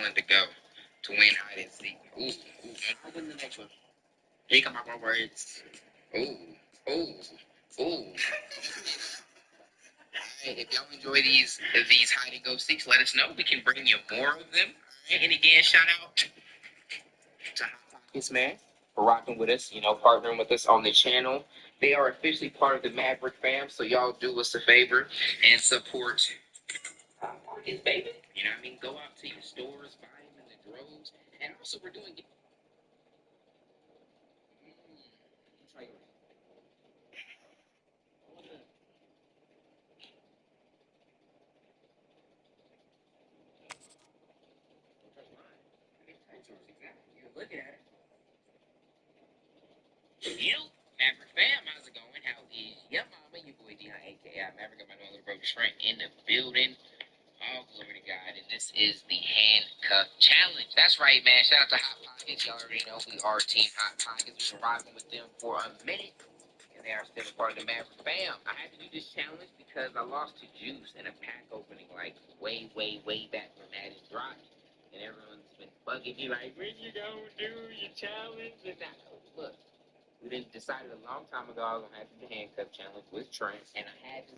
willing to go to win hide and seek. Ooh, ooh, and I'll win the next one. Think about my words. Ooh, ooh, ooh. Alright, if y'all enjoy these hide and go seeks, let us know. We can bring you more of them. Alright, and again, shout out to Hot Pockets, man, for rocking with us, partnering with us on the channel. They are officially part of the Maverick fam, so y'all do us a favor and support Hot Pockets, baby. You know what I mean? Go out to your stores, buy them in the droves, and also we're doing it. Try yours. You're looking at it. Yo, Maverick fam, how's it going? How is your mama? Your boy Dion, aka Maverick, got my little brother Trent in the building. Oh, glory to God. And this is the handcuff challenge. That's right, man. Shout out to Hot Pockets. Y'all already know we are Team Hot Pockets. We've been rocking with them for a minute. And they are still a part of the Maverick fam. I had to do this challenge because I lost to Juice in a pack opening like way, way, way back when Madden dropped. And everyone's been bugging me like, when you gonna do your challenge? And now, look, we didn't decided a long time ago I was gonna have to do the handcuff challenge with Trent, and I had to.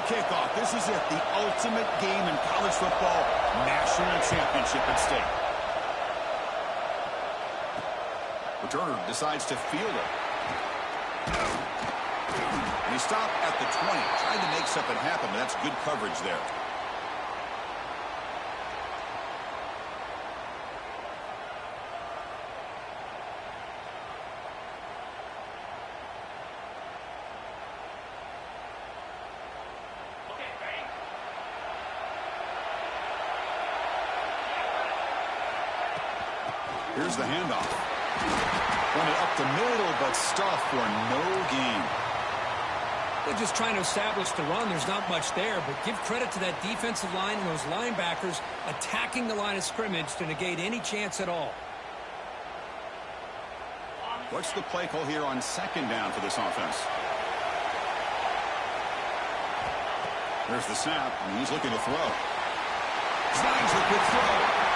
kickoff. This is it, the ultimate game in college football, national championship at stake. Returner decides to field it. And he stopped at the 20, trying to make something happen, but that's good coverage there. Here's the handoff. Pointed up the middle, but stuffed for no gain. They're just trying to establish the run. There's not much there, but give credit to that defensive line and those linebackers attacking the line of scrimmage to negate any chance at all. What's the play call here on second down for this offense? There's the snap, and he's looking to throw. Slides a good throw.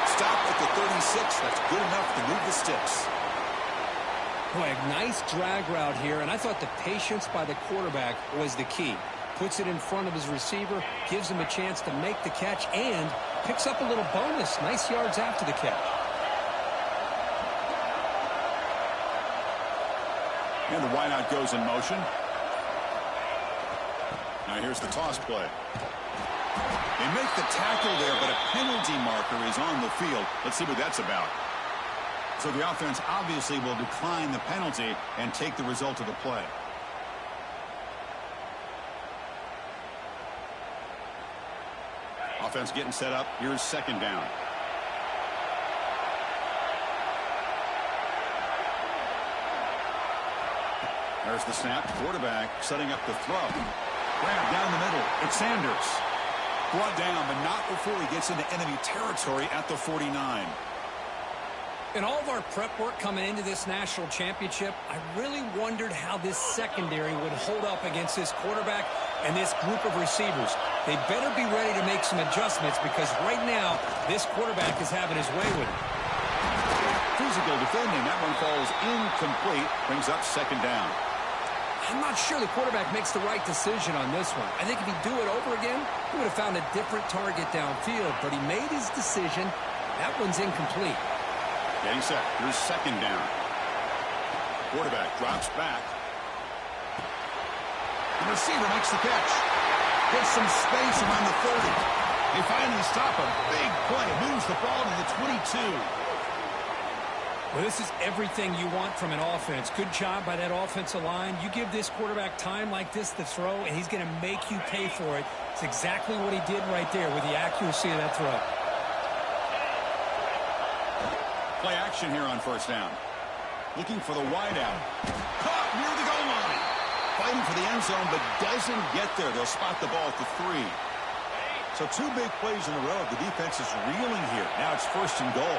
Stop at the 36. That's good enough to move the sticks. Boy, a nice drag route here, and I thought the patience by the quarterback was the key. Puts it in front of his receiver, gives him a chance to make the catch, and picks up a little bonus. Nice yards after the catch. And the wideout goes in motion. Now here's the toss play. They make the tackle there, but a penalty marker is on the field. Let's see what that's about. So the offense obviously will decline the penalty and take the result of the play. Offense getting set up. Here's second down. There's the snap. Quarterback setting up the throw. Grab down the middle. It's Sanders. Brought down, but not before he gets into enemy territory at the 49. In all of our prep work coming into this national championship, I really wondered how this secondary would hold up against this quarterback and this group of receivers. They better be ready to make some adjustments because right now, this quarterback is having his way with it. Physical defending. That one falls incomplete. Brings up second down. I'm not sure the quarterback makes the right decision on this one. I think if he'd do it over again, he would have found a different target downfield, but he made his decision. That one's incomplete. Getting set. Here's second down. Quarterback drops back. The receiver makes the catch. Gets some space around the 30. They finally stop a big play. Moves the ball to the 22. Well, this is everything you want from an offense. Good job by that offensive line. You give this quarterback time like this to throw, and he's going to make you pay for it. It's exactly what he did right there with the accuracy of that throw. Play action here on first down. Looking for the wideout. Caught near the goal line. Fighting for the end zone, but doesn't get there. They'll spot the ball at the 3. So 2 big plays in a row. The defense is reeling here. Now it's first and goal.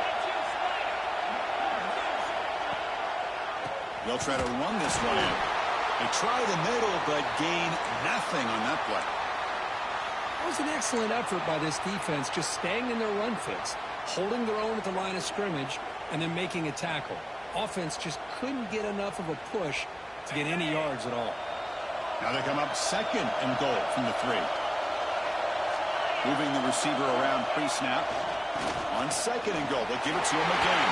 They'll try to run this one in. They try the middle, but gain nothing on that play. That was an excellent effort by this defense, just staying in their run fits, holding their own at the line of scrimmage, and then making a tackle. Offense just couldn't get enough of a push to get any yards at all. Now they come up second and goal from the 3. Moving the receiver around pre-snap. On second and goal, they'll give it to him again.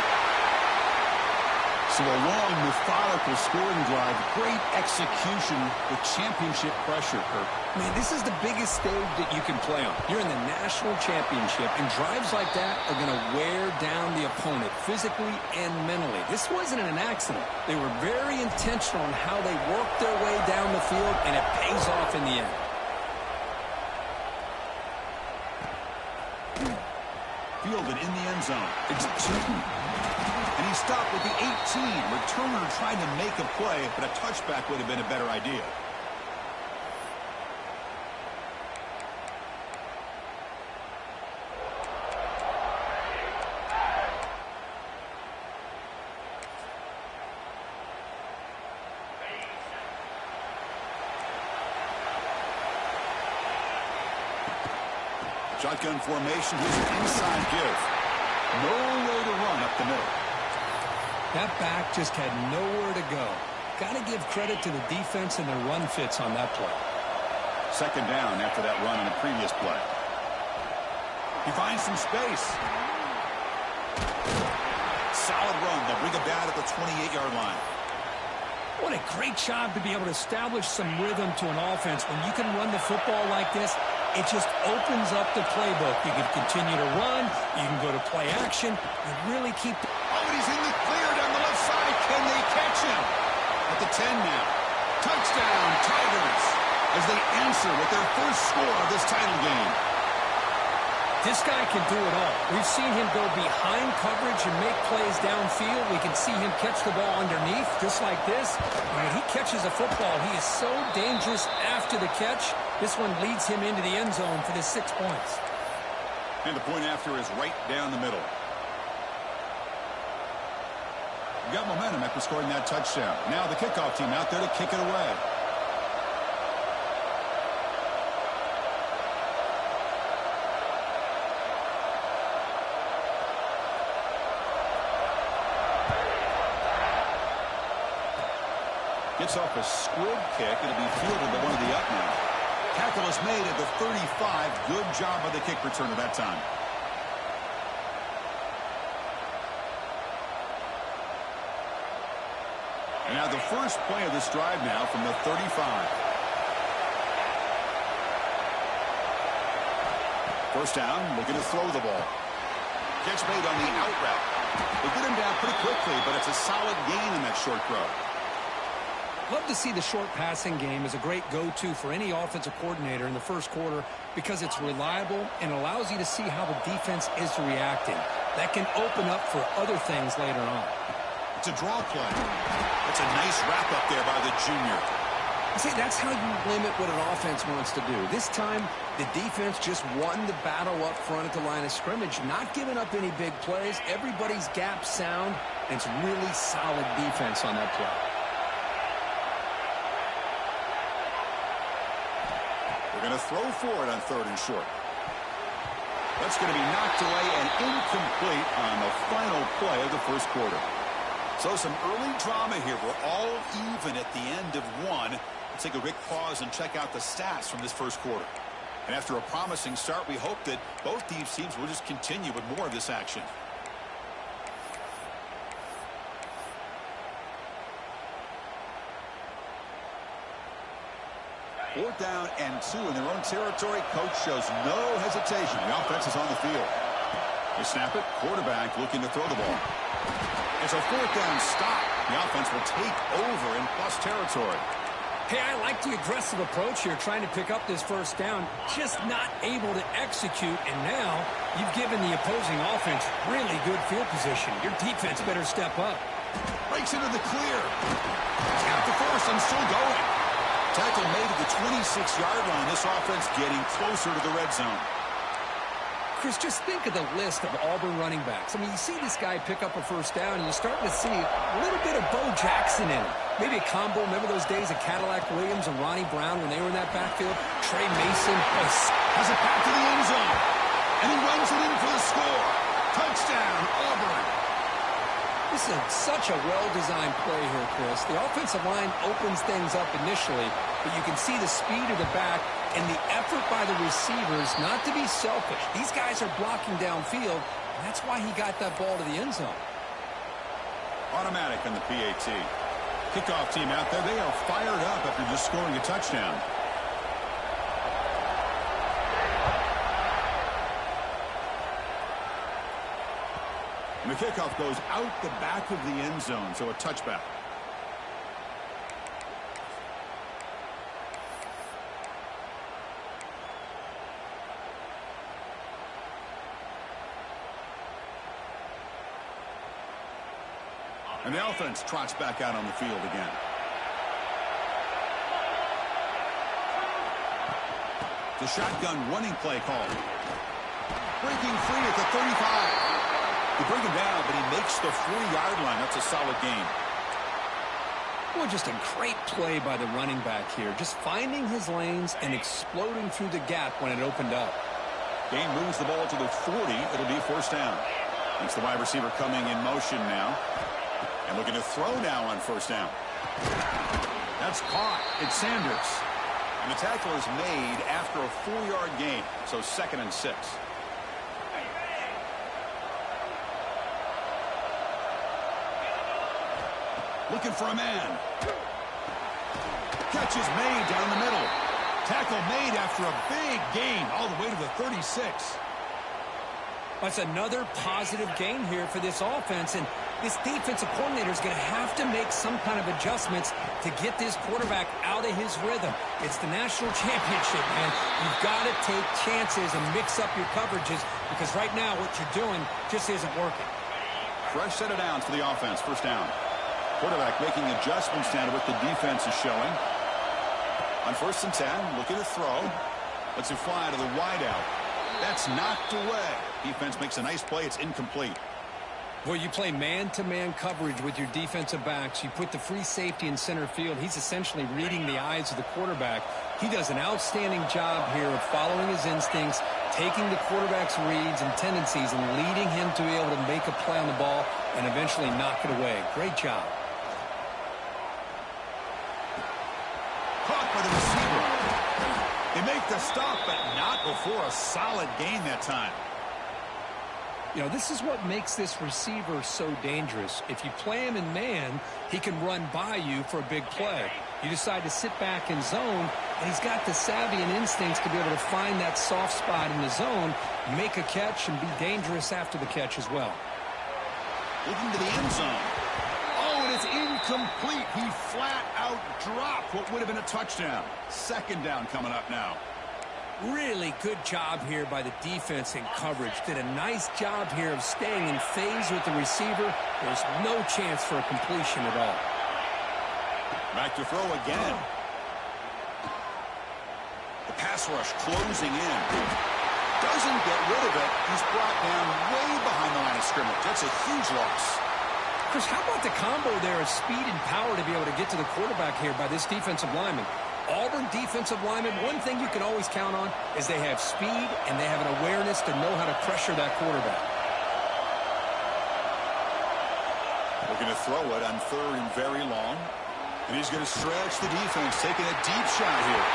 So a long, methodical scoring drive. Great execution with championship pressure, Kirk. Man, this is the biggest stage that you can play on. You're in the national championship, and drives like that are going to wear down the opponent physically and mentally. This wasn't an accident. They were very intentional in how they worked their way down the field, and it pays off in the end. Fielded in the end zone. It's 2. And he stopped with the 18. Returner trying to make a play, but a touchback would have been a better idea. Shotgun formation. Here's an inside give. Nowhere to run up the middle. That back just had nowhere to go. Got to give credit to the defense and their run fits on that play. Second down after that run in the previous play. He finds some space. Solid run. They'll bring it down at the 28-yard line. What a great job to be able to establish some rhythm to an offense. When you can run the football like this, it just opens up the playbook. You can continue to run. You can go to play action. You really keep... Oh, and he's in the clear down the left side. Can they catch him? At the 10 now. Touchdown, Tigers, as they answer with their first score of this title game. This guy can do it all. We've seen him go behind coverage and make plays downfield. We can see him catch the ball underneath, just like this. When he catches a football, he is so dangerous after the catch. This one leads him into the end zone for the 6 points. And the point after is right down the middle. We got momentum after scoring that touchdown. Now the kickoff team out there to kick it away. Gets off a squib kick. It'll be fielded by one of the up now. Tackle is made at the 35. Good job by the kick returner that time. And now the first play of this drive now from the 35. First down, looking to throw the ball. Catch made on the out route. They get him down pretty quickly, but it's a solid gain in that short throw. Love to see the short passing game as a great go-to for any offensive coordinator in the first quarter because it's reliable and allows you to see how the defense is reacting. That can open up for other things later on. It's a draw play. That's a nice wrap-up there by the junior. See, that's how you limit what an offense wants to do. This time, the defense just won the battle up front at the line of scrimmage, not giving up any big plays. Everybody's gap sound, and it's really solid defense on that play. They're going to throw for it on 3rd and short. That's going to be knocked away and incomplete on the final play of the first quarter. So some early drama here. We're all even at the end of one. Let's take a quick pause and check out the stats from this first quarter. And after a promising start, we hope that both these teams will just continue with more of this action. Fourth down and 2 in their own territory. Coach shows no hesitation. The offense is on the field. They snap it. Quarterback looking to throw the ball. It's a 4th down stop. The offense will take over in plus territory. Hey, I like the aggressive approach here, trying to pick up this first down, just not able to execute, and now you've given the opposing offense really good field position. Your defense better step up. Breaks into the clear. He's got the first and still going. Tackle made at the 26-yard line. This offense getting closer to the red zone. Chris, just think of the list of Auburn running backs. I mean, you see this guy pick up a first down, and you're starting to see a little bit of Bo Jackson in him. Maybe a combo. Remember those days of Cadillac Williams and Ronnie Brown when they were in that backfield? Trey Mason has it back to the end zone. And he runs it in for the score. Touchdown, Auburn. This is such a well-designed play here, Chris. The offensive line opens things up initially, but you can see the speed of the back and the effort by the receivers not to be selfish. These guys are blocking downfield, and that's why he got that ball to the end zone. Automatic on the PAT. Kickoff team out there, they are fired up after just scoring a touchdown. And the kickoff goes out the back of the end zone, so a touchback. And the offense trots back out on the field again. The shotgun running play called. Breaking free at the 35. They bring him down, but he makes the 40-yard line. That's a solid gain. Well, just a great play by the running back here. Just finding his lanes and exploding through the gap when it opened up. Gain moves the ball to the 40. It'll be first down. It's the wide receiver coming in motion now. And looking to throw now on first down. That's caught. It's Sanders. And the tackle is made after a 4-yard gain, so 2nd and 6. Looking for a man. Catch is made down the middle. Tackle made after a big gain all the way to the 36. That's another positive gain here for this offense, and this defensive coordinator is going to have to make some kind of adjustments to get this quarterback out of his rhythm. It's the national championship, man. You've got to take chances and mix up your coverages because right now what you're doing just isn't working. Fresh set of downs for the offense. First down. Quarterback making adjustments down to what the defense is showing. On 1st and 10, looking to throw. Lets it fly to the wideout. That's knocked away. Defense makes a nice play. It's incomplete. Well, you play man-to-man coverage with your defensive backs. You put the free safety in center field. He's essentially reading the eyes of the quarterback. He does an outstanding job here of following his instincts, taking the quarterback's reads and tendencies, and leading him to be able to make a play on the ball and eventually knock it away. Great job. Caught by the receiver. They make the stop, but not before a solid gain that time. You know, this is what makes this receiver so dangerous. If you play him in man, he can run by you for a big play. You decide to sit back in zone, and he's got the savvy and instincts to be able to find that soft spot in the zone, make a catch, and be dangerous after the catch as well. Looking to the end zone. Oh, and it's incomplete. He flat out dropped what would have been a touchdown. 2nd down coming up now. Really good job here by the defense in coverage. Did a nice job here of staying in phase with the receiver. There's no chance for a completion at all. Back to throw again. The pass rush closing in. Doesn't get rid of it. He's brought down way behind the line of scrimmage. That's a huge loss. Chris, how about the combo there of speed and power to be able to get to the quarterback here by this defensive lineman? Auburn defensive linemen, one thing you can always count on is they have speed and they have an awareness to know how to pressure that quarterback. Looking to throw it on 3rd and very long. And he's going to stretch the defense, taking a deep shot here.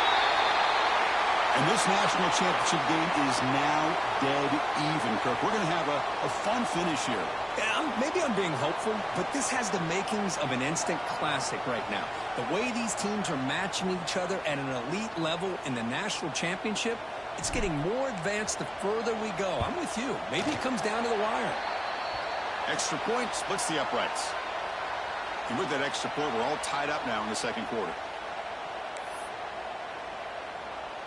And this national championship game is now dead even, Kirk. We're going to have a fun finish here. Yeah, maybe I'm being hopeful, but this has the makings of an instant classic right now. The way these teams are matching each other at an elite level in the national championship, it's getting more advanced the further we go. I'm with you. Maybe it comes down to the wire. Extra point splits the uprights. And with that extra point, we're all tied up now in the 2nd quarter.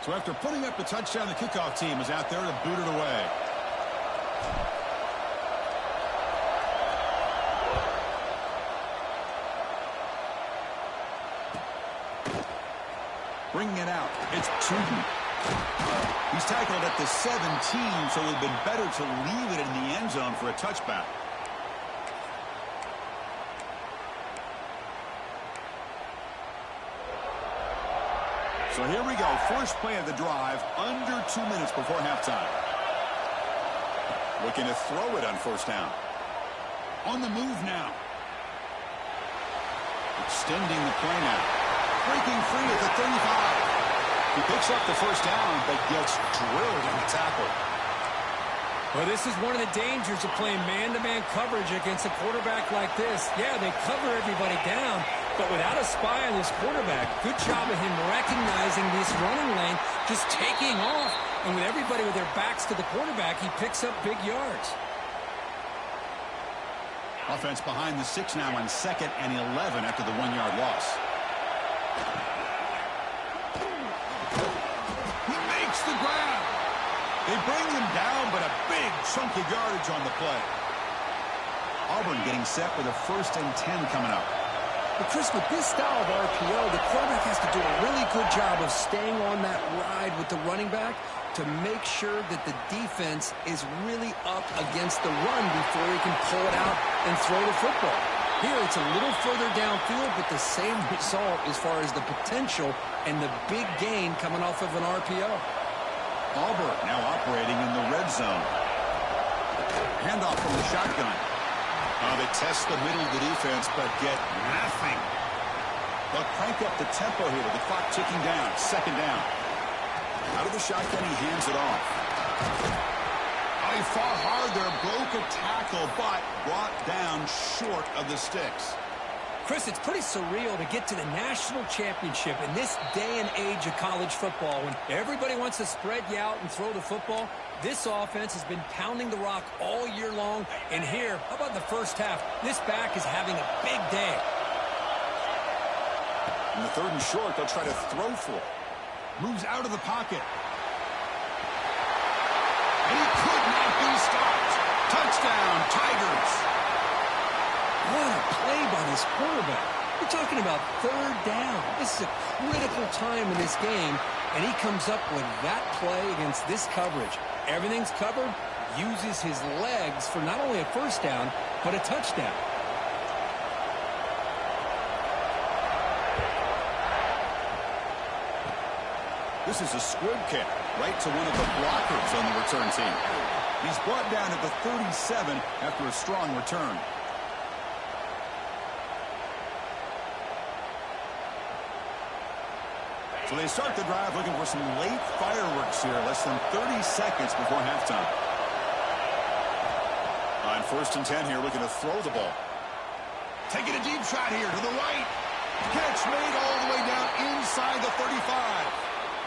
So after putting up the touchdown, the kickoff team is out there to boot it away. Bringing it out. It's Tootin. He's tackled at the 17, so it would have been better to leave it in the end zone for a touchback. So here we go. First play of the drive, under 2 minutes before halftime. Looking to throw it on 1st down. On the move now. Extending the play now. Breaking free at the 35. He picks up the 1st down, but gets drilled in the tackle. Well, this is one of the dangers of playing man-to-man coverage against a quarterback like this. Yeah, they cover everybody down, but without a spy on this quarterback, good job of him recognizing this running lane, just taking off, and with everybody with their backs to the quarterback, he picks up big yards. Offense behind the 6 now on 2nd and 11 after the 1-yard loss. He makes the grab. They bring him down, but a big chunk of yardage on the play. Auburn getting set with a 1st and 10 coming up. But Chris, with this style of RPO, the quarterback has to do a really good job of staying on that ride with the running back to make sure that the defense is really up against the run before he can pull it out and throw the football. Here, it's a little further downfield, but the same result as far as the potential and the big gain coming off of an RPO. Auburn now operating in the red zone. Handoff from the shotgun. They test the middle of the defense, but get nothing. They'll crank up the tempo here with the clock ticking down. Second down. Out of the shotgun, he hands it off. Oh, he fought hard there, broke a tackle, but brought down short of the sticks. Chris, it's pretty surreal to get to the national championship in this day and age of college football when everybody wants to spread you out and throw the football. This offense has been pounding the rock all year long. And here, how about the first half? This back is having a big day. In the third and short, they'll try to throw for it. Moves out of the pocket. And he could not be stopped. Touchdown, Tigers. What a play by this quarterback. We're talking about third down. This is a critical time in this game, and he comes up with that play against this coverage. Everything's covered, uses his legs for not only a first down, but a touchdown. This is a squib kick right to one of the blockers on the return team. He's brought down at the 37 after a strong return. So they start the drive looking for some late fireworks here, less than 30 seconds before halftime. On 1st and 10 here, looking to throw the ball. Taking a deep shot here to the right. Catch made all the way down inside the 35.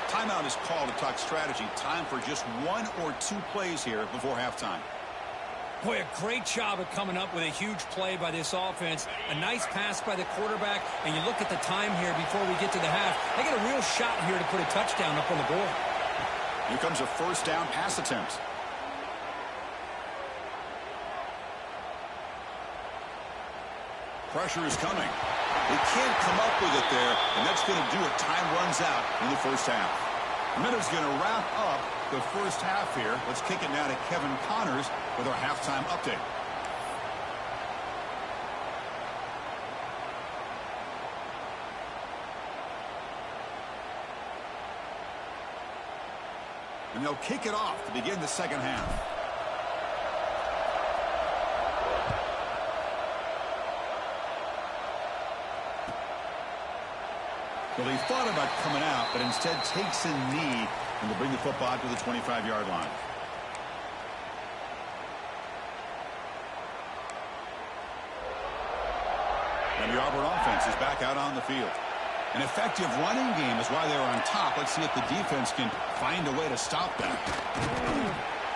Timeout is called to talk strategy. Time for just 1 or 2 plays here before halftime. Boy, a great job of coming up with a huge play by this offense. A nice pass by the quarterback, and you look at the time here before we get to the half. They got a real shot here to put a touchdown up on the board. Here comes a first down pass attempt. Pressure is coming. They can't come up with it there, and that's going to do it. Time runs out in the first half. The minute's going to wrap up the first half here. Let's kick it now to Kevin Connors with our halftime update. And they'll kick it off to begin the second half. Well, he thought about coming out, but instead takes a knee and will bring the football to the 25-yard line. And the Auburn offense is back out on the field. An effective running game is why they're on top. Let's see if the defense can find a way to stop them.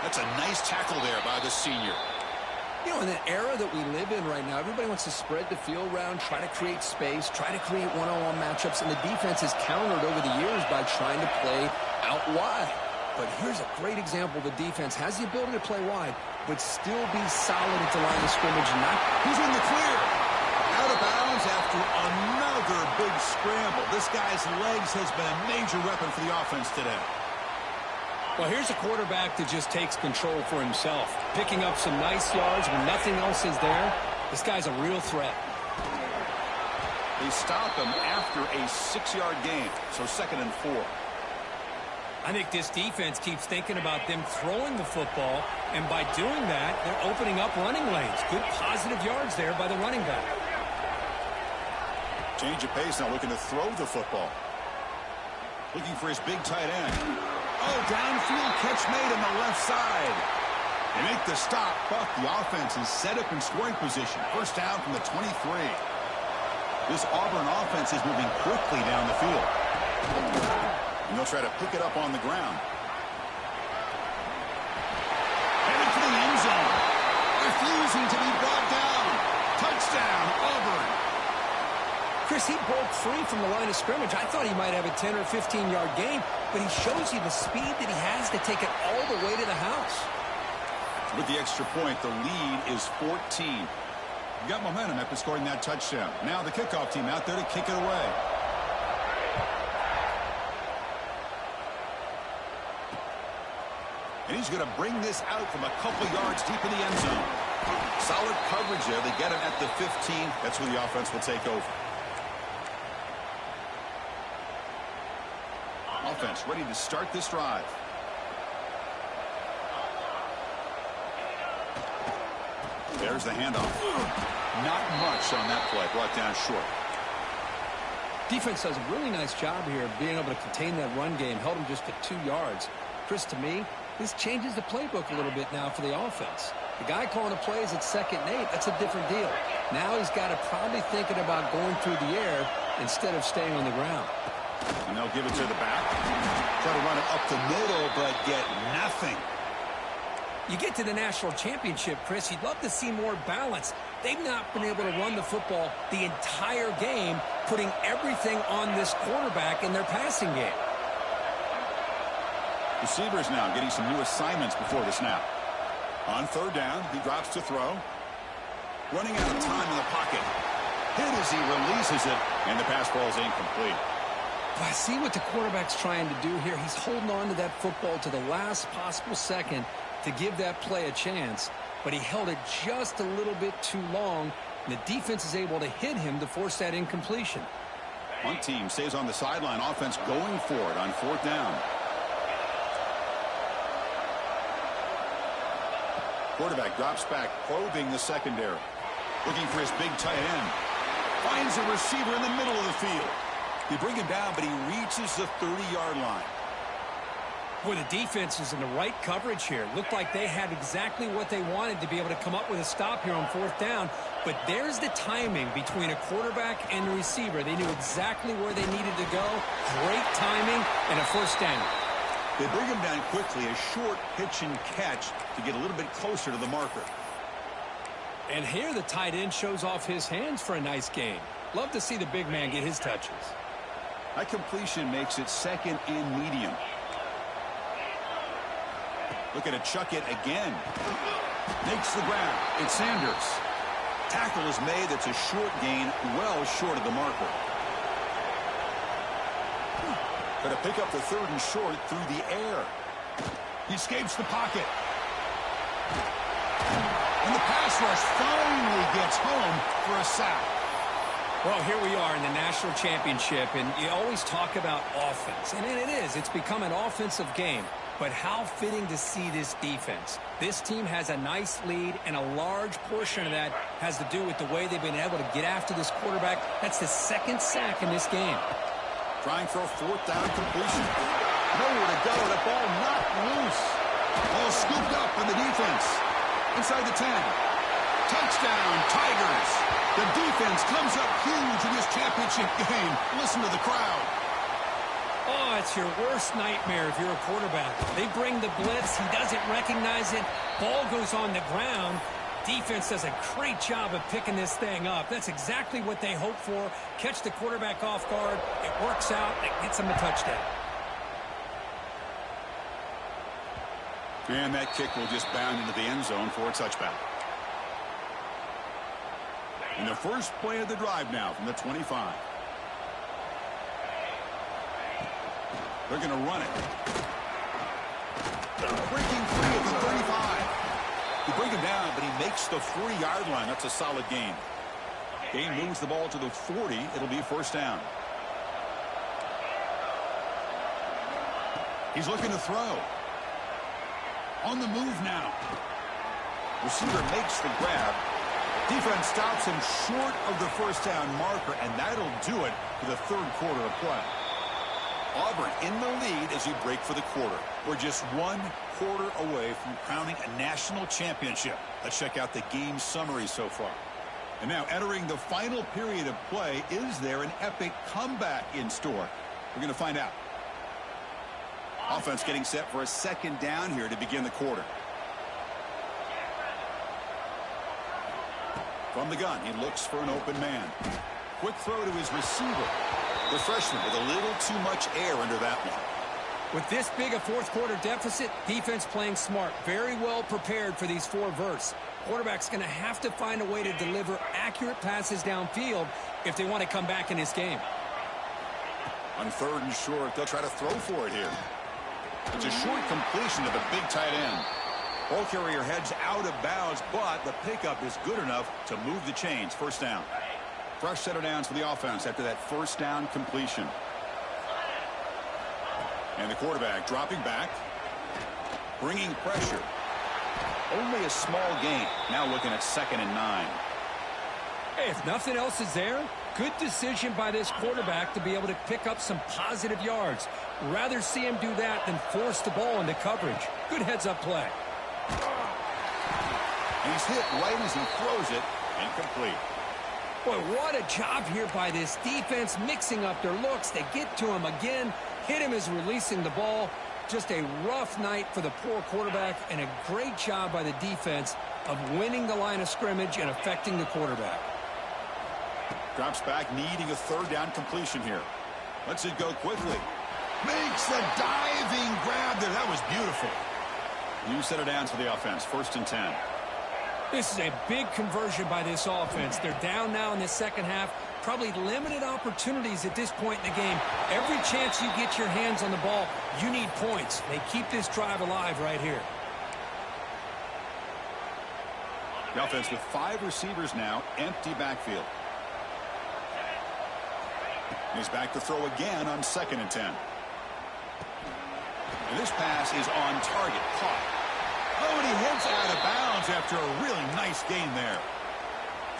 That's a nice tackle there by the senior. You know, in the era that we live in right now, everybody wants to spread the field around, try to create space, try to create one-on-one matchups, and the defense has countered over the years by trying to play out wide. But here's a great example. The defense has the ability to play wide, but still be solid at the line of scrimmage. He's in the clear. Out of bounds after another big scramble. This guy's legs has been a major weapon for the offense today. Well, here's a quarterback that just takes control for himself, picking up some nice yards when nothing else is there. This guy's a real threat. They stop him after a 6-yard gain, so 2nd and 4. I think this defense keeps thinking about them throwing the football, and by doing that, they're opening up running lanes. Good positive yards there by the running back. Change of pace now, looking to throw the football. Looking for his big tight end. Oh, downfield catch made on the left side. They make the stop, but the offense is set up in scoring position. First down from the 23. This Auburn offense is moving quickly down the field. And they'll try to pick it up on the ground. Headed for the end zone. Refusing to be brought down. Touchdown, Auburn. Chris, he broke free from the line of scrimmage. I thought he might have a 10 or 15-yard gain, but he shows you the speed that he has to take it all the way to the house. With the extra point, the lead is 14. You got momentum after scoring that touchdown. Now the kickoff team out there to kick it away. And he's going to bring this out from a couple yards deep in the end zone. Solid coverage there. They get him at the 15. That's where the offense will take over. Offense ready to start this drive. There's the handoff. Not much on that play. Brought down short. Defense does a really nice job here of being able to contain that run game. Held him just to 2 yards. Chris, to me, this changes the playbook a little bit now for the offense. The guy calling the plays at 2nd and 8, that's a different deal. Now he's got to probably thinking about going through the air instead of staying on the ground. And they'll give it to the back. Try to run it up the middle, but get nothing. You get to the national championship, Chris, you'd love to see more balance. They've not been able to run the football the entire game, putting everything on this quarterback in their passing game. Receivers now getting some new assignments before the snap. On 3rd down, he drops to throw. Running out of time in the pocket. Hit as he releases it, and the pass ball is incomplete. But I see what the quarterback's trying to do here. He's holding on to that football to the last possible second to give that play a chance. But he held it just a little bit too long, and the defense is able to hit him to force that incompletion. One team stays on the sideline. Offense going for it on 4th down. Quarterback drops back, probing the secondary. Looking for his big tight end. Finds a receiver in the middle of the field. They bring him down, but he reaches the 30-yard line. Boy, the defense is in the right coverage here. Looked like they had exactly what they wanted to be able to come up with a stop here on 4th down. But there's the timing between a quarterback and the receiver. They knew exactly where they needed to go. Great timing and a 1st down. They bring him down quickly, a short pitch and catch to get a little bit closer to the marker. And here the tight end shows off his hands for a nice gain. Love to see the big man get his touches. That completion makes it 2nd and medium. Looking to chuck it again. Makes the grab. It's Sanders. Tackle is made. That's a short gain, well short of the marker. Going to pick up the 3rd and short through the air. He escapes the pocket. And the pass rush finally gets home for a sack. Well, here we are in the national championship, and you always talk about offense. And it is. It's become an offensive game. But how fitting to see this defense. This team has a nice lead, and a large portion of that has to do with the way they've been able to get after this quarterback. That's the 2nd sack in this game. Trying for a 4th down completion. Nowhere to go. The ball knocked loose. Ball scooped up in the defense. Inside the 10. Touchdown, Tigers. The defense comes up huge in this championship game. Listen to the crowd. Oh, it's your worst nightmare if you're a quarterback. They bring the blitz. He doesn't recognize it. Ball goes on the ground. Defense does a great job of picking this thing up. That's exactly what they hope for. Catch the quarterback off guard. It works out. It gets them a touchdown. And that kick will just bound into the end zone for a touchback. And the first play of the drive now from the 25. They're going to run it. Breaking free at the 35. You bring him down, but he makes the 40-yard line. That's a solid gain. Gain moves the ball to the 40. It'll be 1st down. He's looking to throw. On the move now. Receiver makes the grab. Defense stops him short of the 1st down marker, and that'll do it for the 3rd quarter of play. Auburn in the lead as you break for the quarter. We're just 1 quarter away from crowning a national championship. Let's check out the game summary so far. And now entering the final period of play, is there an epic comeback in store? We're going to find out. Offense getting set for a 2nd down here to begin the quarter. From the gun, he looks for an open man. Quick throw to his receiver. The freshman with a little too much air under that one. With this big a 4th quarter deficit, defense playing smart. Very well prepared for these 4 verts. Quarterback's going to have to find a way to deliver accurate passes downfield if they want to come back in this game. On 3rd and short, they'll try to throw for it here. It's a short completion to the big tight end. Ball carrier heads out of bounds, but the pickup is good enough to move the chains. 1st down. Fresh set of downs for the offense after that 1st down completion. And the quarterback dropping back. Bringing pressure. Only a small gain. Now looking at 2nd and 9. Hey, if nothing else is there, Good decision by this quarterback to be able to pick up some positive yards. Rather see him do that than force the ball into coverage. Good heads-up play. He's hit right as he throws it. Incomplete. Boy, what a job here by this defense, mixing up their looks. They get to him again, hit him as releasing the ball. Just a rough night for the poor quarterback, and a great job by the defense of winning the line of scrimmage and affecting the quarterback. Drops back, needing a third down completion here. Lets it go quickly. Makes a diving grab there. That was beautiful. You set it down to the offense. 1st and 10. This is a big conversion by this offense. They're down now in the second half. Probably limited opportunities at this point in the game. Every chance you get your hands on the ball, you need points. They keep this drive alive right here. The offense with 5 receivers now, empty backfield. He's back to throw again on 2nd and 10. And this pass is on target, caught. Oh, and he heads out of bounds after a really nice gain there.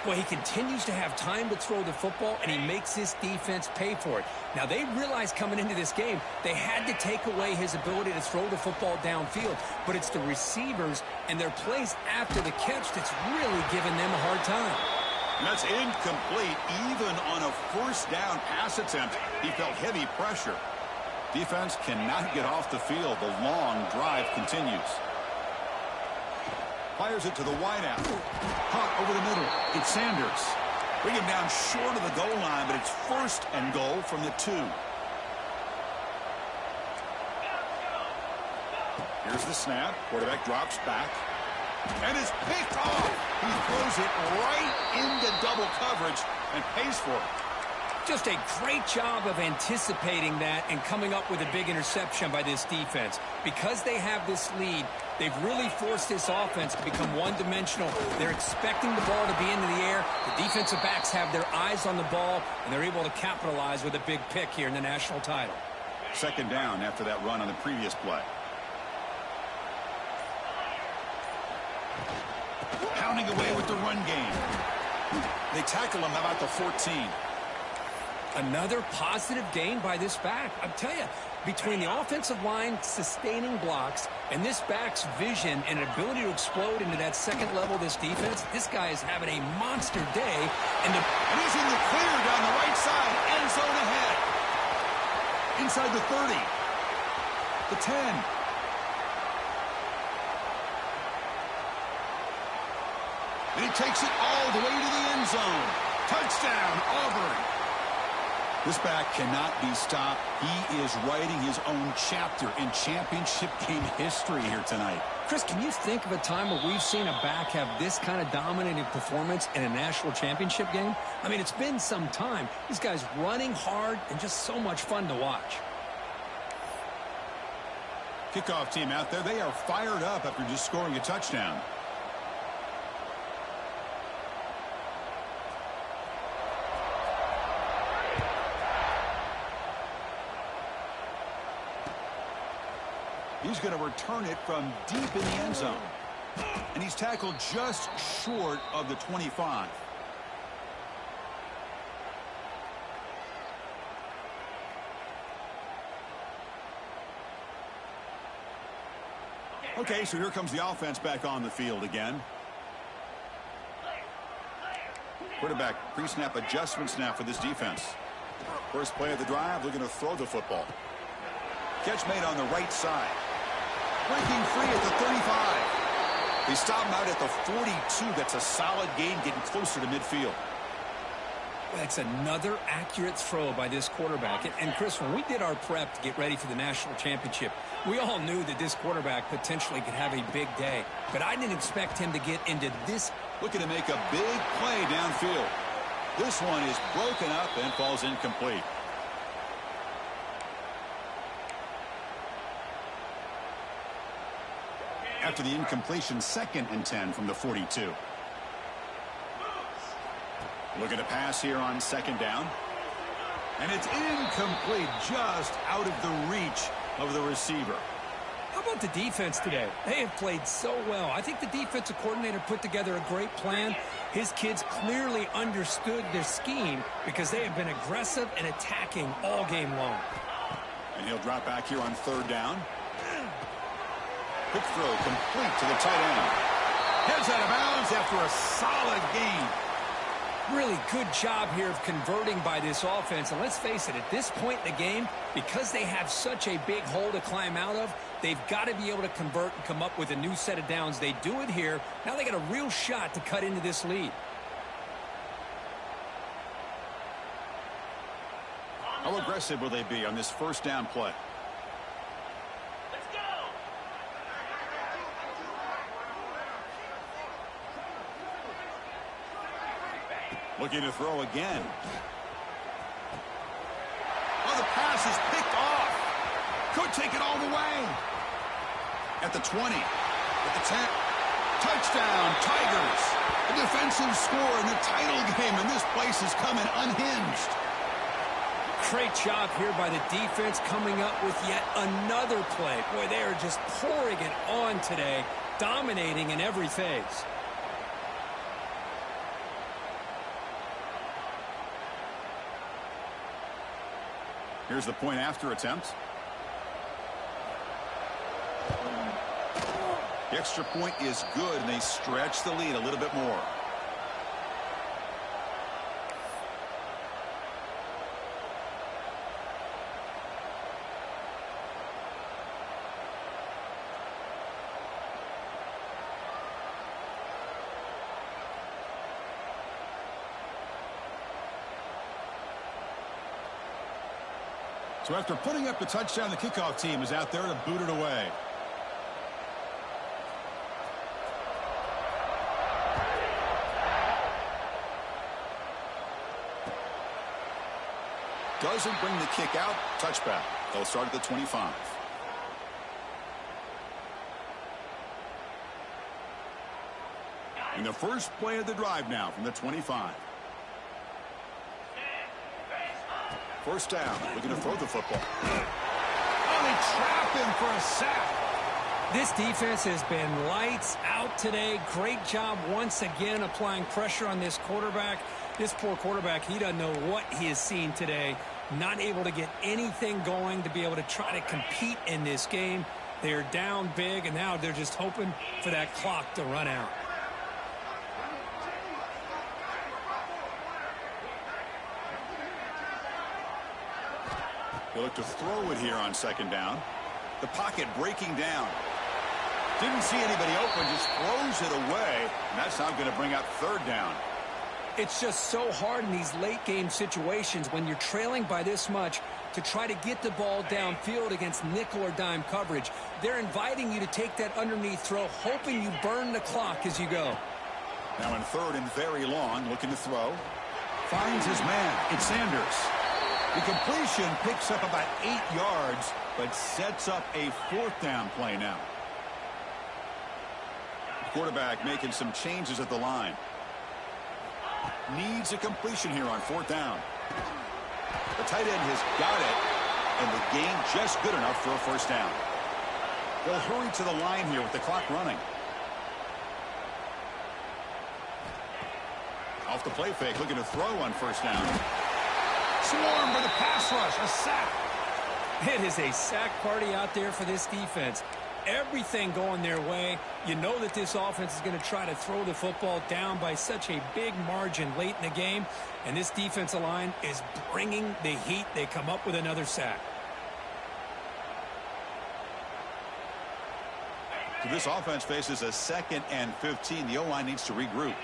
Well, he continues to have time to throw the football, and he makes this defense pay for it. Now, they realized coming into this game, they had to take away his ability to throw the football downfield. But it's the receivers and their plays after the catch that's really giving them a hard time. And that's incomplete. Even on a 1st down pass attempt, he felt heavy pressure. Defense cannot get off the field. The long drive continues. Fires it to the wideout. Caught over the middle. It's Sanders. Bring him down short of the goal line, but it's 1st and goal from the 2. Here's the snap. Quarterback drops back. And is picked off. He throws it right into double coverage and pays for it. Just a great job of anticipating that and coming up with a big interception by this defense. Because they have this lead, they've really forced this offense to become one-dimensional. They're expecting the ball to be into the air. The defensive backs have their eyes on the ball, and they're able to capitalize with a big pick here in the national title. 2nd down after that run on the previous play. Pounding away with the run game. They tackle him about the 14. Another positive gain by this back. I tell you, between the offensive line sustaining blocks and this back's vision and ability to explode into that second level of this defense, this guy is having a monster day. And he's in the clear down the right side. End zone ahead. Inside the 30. The 10. And he takes it all the way to the end zone. Touchdown, Auburn. This back cannot be stopped. He is writing his own chapter in championship game history here tonight. Chris, can you think of a time where we've seen a back have this kind of dominating performance in a national championship game? I mean, it's been some time. This guy's running hard and just so much fun to watch. Kickoff team out there. They are fired up after just scoring a touchdown. He's going to return it from deep in the end zone. And he's tackled just short of the 25. Okay, so here comes the offense back on the field again. Quarterback pre-snap adjustments now for this defense. First play of the drive, looking to throw the football. Catch made on the right side. Breaking free at the 35. They stop him out at the 42. That's a solid gain, getting closer to midfield. That's another accurate throw by this quarterback. And Chris, when we did our prep to get ready for the national championship, we all knew that this quarterback potentially could have a big day. But I didn't expect him to get into this. Looking to make a big play downfield. This one is broken up and falls incomplete. After the incompletion, 2nd and 10 from the 42. Looking to pass here on 2nd down. And it's incomplete, just out of the reach of the receiver. How about the defense today? They have played so well. I think the defensive coordinator put together a great plan. His kids clearly understood their scheme because they have been aggressive and attacking all game long. And he'll drop back here on third down. Quick throw complete to the tight end. Heads out of bounds after a solid gain. Really good job here of converting by this offense. And let's face it, at this point in the game, because they have such a big hole to climb out of, they've got to be able to convert and come up with a new set of downs. They do it here. Now they got a real shot to cut into this lead. How aggressive will they be on this first down play? Looking to throw again. Oh, the pass is picked off. Could take it all the way. At the 20. At the 10. Touchdown, Tigers. A defensive score in the title game, and this place is coming unhinged. Great job here by the defense coming up with yet another play. Boy, they are just pouring it on today, dominating in every phase. Here's the point after attempt. The extra point is good, and they stretch the lead a little bit more. So after putting up the touchdown, the kickoff team is out there to boot it away. Doesn't bring the kick out. Touchback. They'll start at the 25. In the first play of the drive now from the 25. First down, looking to throw the football. Oh, they trapped him for a sack. This defense has been lights out today. Great job once again applying pressure on this quarterback. This poor quarterback, he doesn't know what he has seen today. Not able to get anything going to be able to try to compete in this game. They're down big, and now they're just hoping for that clock to run out. They look to throw it here on second down. The pocket breaking down. Didn't see anybody open, just throws it away. And that's not going to bring up third down. It's just so hard in these late game situations when you're trailing by this much to try to get the ball downfield against nickel or dime coverage. They're inviting you to take that underneath throw, hoping you burn the clock as you go. Now in third and very long, looking to throw. Finds his man. It's Sanders. The completion picks up about 8 yards, but sets up a fourth down play now. Quarterback making some changes at the line. Needs a completion here on fourth down. The tight end has got it, and the gain just good enough for a first down. They'll hurry to the line here with the clock running. Off the play fake, looking to throw on first down. Swarm for the pass rush, a sack. It is a sack party out there for this defense. Everything going their way. You know that this offense is going to try to throw the football down by such a big margin late in the game. And this defensive line is bringing the heat. They come up with another sack. So this offense faces a 2nd and 15. The O-line needs to regroup.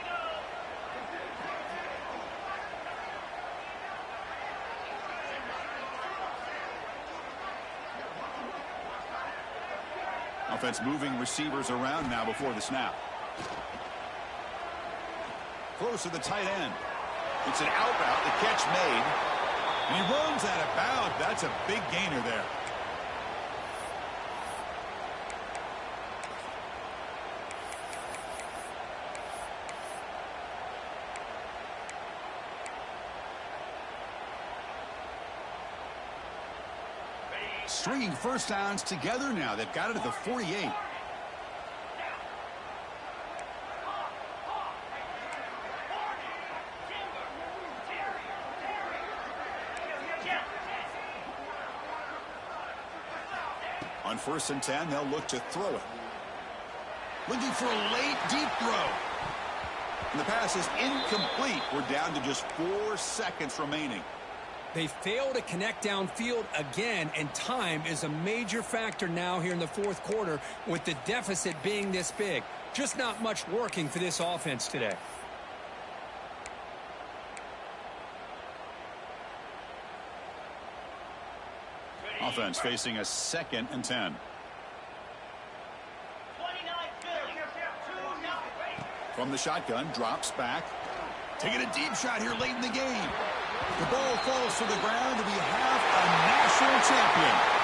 Offense moving receivers around now before the snap. Close to the tight end. It's an out route. The catch made. And he runs out of bounds. That's a big gainer there. stringing first downs together now. They've got it at the 48. On 1st and 10, they'll look to throw it. Looking for a late, deep throw. And the pass is incomplete. We're down to just 4 seconds remaining. They fail to connect downfield again, and time is a major factor now here in the fourth quarter with the deficit being this big. Just not much working for this offense today. Offense facing a 2nd and 10. From the shotgun, drops back. Taking a deep shot here late in the game. The ball falls to the ground, and we have a national champion.